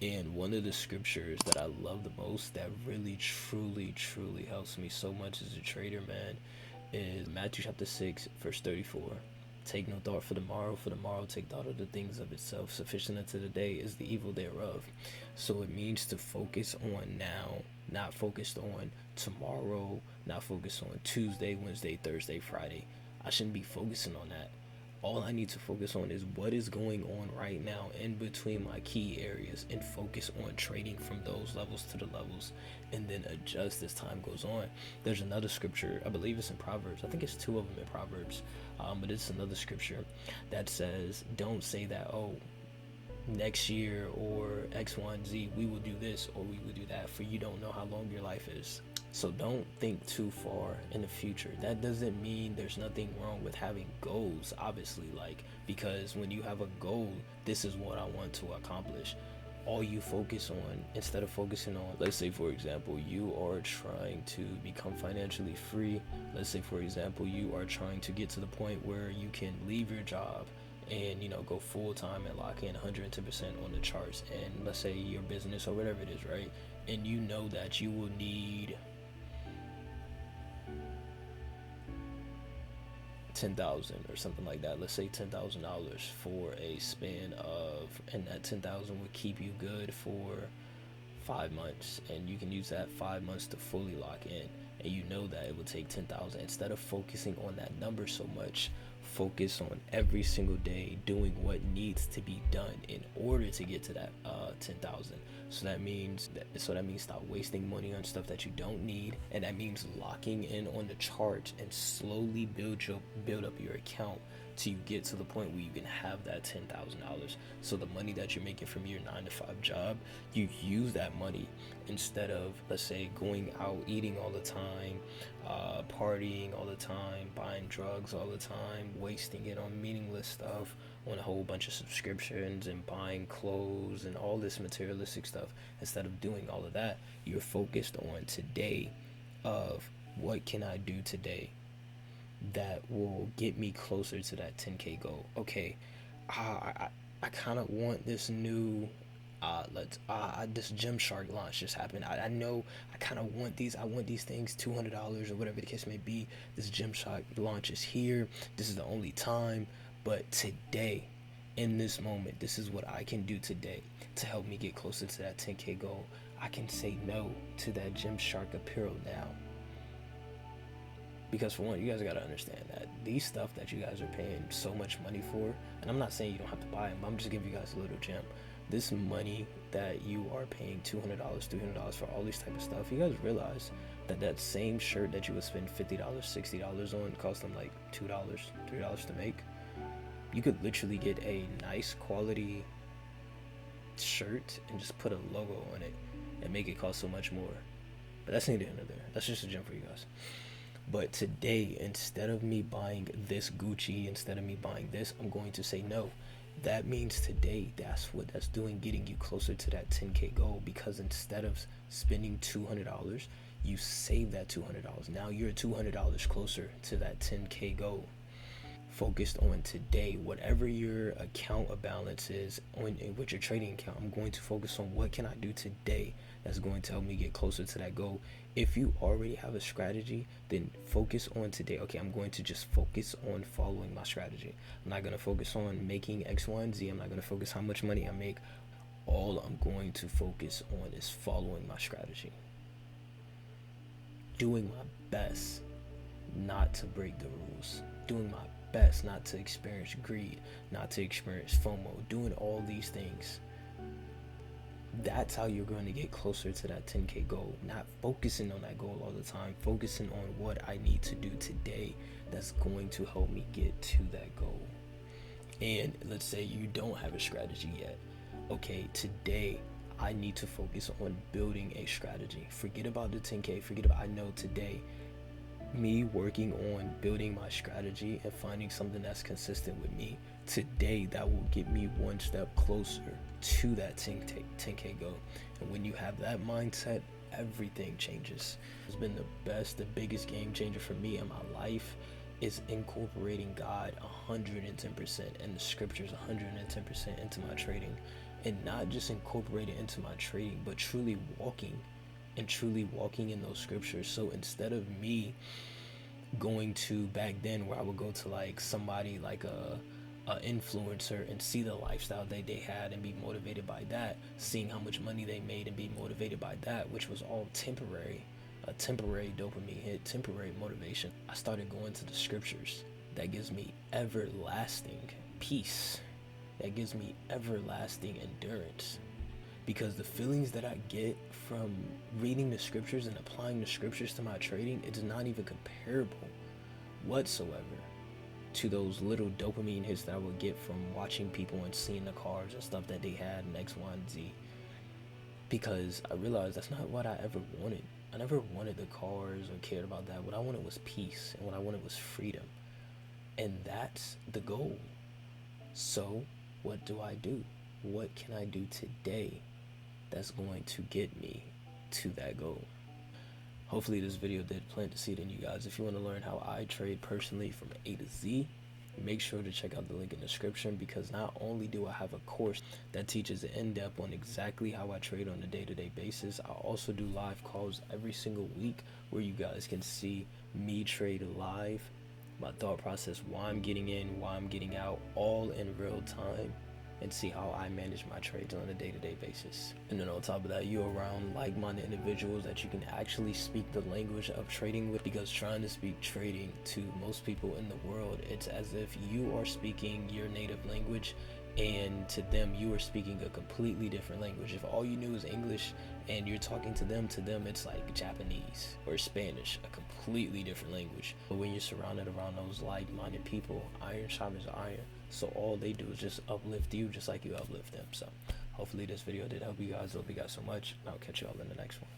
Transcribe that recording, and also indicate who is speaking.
Speaker 1: And one of the scriptures that I love the most, that really, truly, truly helps me so much as a trader, man, is Matthew chapter 6, verse 34. Take no thought for tomorrow take thought of the things of itself. Sufficient unto the day is the evil thereof. So it means to focus on now, not focused on tomorrow, not focused on Tuesday, Wednesday, Thursday, Friday. I shouldn't be focusing on that. All I need to focus on is what is going on right now in between my key areas, and focus on trading from those levels to the levels, and then adjust as time goes on. There's another scripture, I believe it's in Proverbs. I think it's two of them in Proverbs, but it's another scripture that says, don't say that, oh, next year or X, Y, and Z, we will do this or we will do that, for you don't know how long your life is. So don't think too far in the future. That doesn't mean there's nothing wrong with having goals, obviously, because when you have a goal, this is what I want to accomplish. All you focus on, instead of focusing on, let's say for example, you are trying to become financially free. Let's say for example, you are trying to get to the point where you can leave your job and go full-time and lock in 110% on the charts, and let's say your business or whatever it is, right? And you know that you will need 10,000 or something like that. Let's say $10,000 for a span of, and that 10,000 would keep you good for 5 months, and you can use that 5 months to fully lock in, and you know that it would take 10,000. Instead of focusing on that number so much, focus on every single day doing what needs to be done in order to get to that 10,000. So that means stop wasting money on stuff that you don't need, and that means locking in on the chart and slowly build up your account till you get to the point where you can have that $10,000. So the money that you're making from your 9 to 5 job, you use that money instead of, let's say, going out eating all the time, partying all the time, buying drugs all the time, wasting it on meaningless stuff, on a whole bunch of subscriptions and buying clothes and all this materialistic stuff. Instead of doing all of that, you're focused on today, of what can I do today that will get me closer to that 10K goal. Okay, I kind of want this new this Gymshark launch just happened. I know I kind of want these. I want these things, $200 or whatever the case may be. This Gymshark launch is here. This is the only time. But today, in this moment, this is what I can do today to help me get closer to that 10K goal. I can say no to that Gymshark apparel now. Because for one, you guys gotta understand that these stuff that you guys are paying so much money for, and I'm not saying you don't have to buy them, but I'm just giving you guys a little gem. This money that you are paying $200, $300 for all these type of stuff, you guys realize that same shirt that you would spend $50, $60 on cost them like $2, $3 to make. You could literally get a nice quality shirt and just put a logo on it and make it cost so much more. But that's neither here nor there. That's just a gem for you guys. But today, instead of me buying this Gucci, instead of me buying this, I'm going to say no. That means today, that's what that's doing, getting you closer to that 10K goal. Because instead of spending $200, you save that $200. Now you're $200 closer to that 10K goal. Focused on today, whatever your account balance is with your trading account, I'm going to focus on what can I do today that's going to help me get closer to that goal. If you already have a strategy, then focus on today. Okay, I'm going to just focus on following my strategy. I'm not going to focus on making X, Y, and Z. I'm not going to focus how much money I make. All I'm going to focus on is following my strategy. Doing my best not to break the rules. Doing my best not to experience greed, not to experience FOMO. Doing all these things. That's how you're going to get closer to that 10K goal. Not focusing on that goal all the time, focusing on what I need to do today that's going to help me get to that goal. And let's say you don't have a strategy yet. Okay, today I need to focus on building a strategy. Forget about the 10K, I know today, me working on building my strategy and finding something that's consistent with me today, that will get me one step closer to that 10K goal. And when you have that mindset, everything changes. It's been the biggest game changer for me in my life is incorporating God 110% and the scriptures 110% into my trading, and not just incorporate it into my trading, but truly walking in those scriptures. So instead of me going to back then where I would go to like somebody like a influencer and see the lifestyle they had and be motivated by that, seeing how much money they made and be motivated by that, which was all temporary, a temporary dopamine hit, temporary motivation. I started going to the scriptures that gives me everlasting peace, that gives me everlasting endurance. Because the feelings that I get from reading the scriptures and applying the scriptures to my trading, it's not even comparable whatsoever to those little dopamine hits that I would get from watching people and seeing the cars and stuff that they had in X, Y, and Z. Because I realized that's not what I ever wanted. I never wanted the cars or cared about that. What I wanted was peace, and what I wanted was freedom. And that's the goal. So what do I do? What can I do today that's going to get me to that goal? Hopefully this video did plant the seed in you guys. If you want to learn how I trade personally from A to Z, make sure to check out the link in the description, because not only do I have a course that teaches in depth on exactly how I trade on a day-to-day basis, I also do live calls every single week where you guys can see me trade live, my thought process, why I'm getting in, why I'm getting out, all in real time, and see how I manage my trades on a day-to-day basis. And then on top of that, you're around like-minded individuals that you can actually speak the language of trading with, because trying to speak trading to most people in the world, it's as if you are speaking your native language, and to them you are speaking a completely different language. If all you knew is English and you're talking to them it's like Japanese or Spanish, a completely different language. But when you're surrounded around those like-minded people, iron sharpens iron. So all they do is just uplift you just like you uplift them. So hopefully this video did help you guys. Love you guys so much. I'll catch you all in the next one.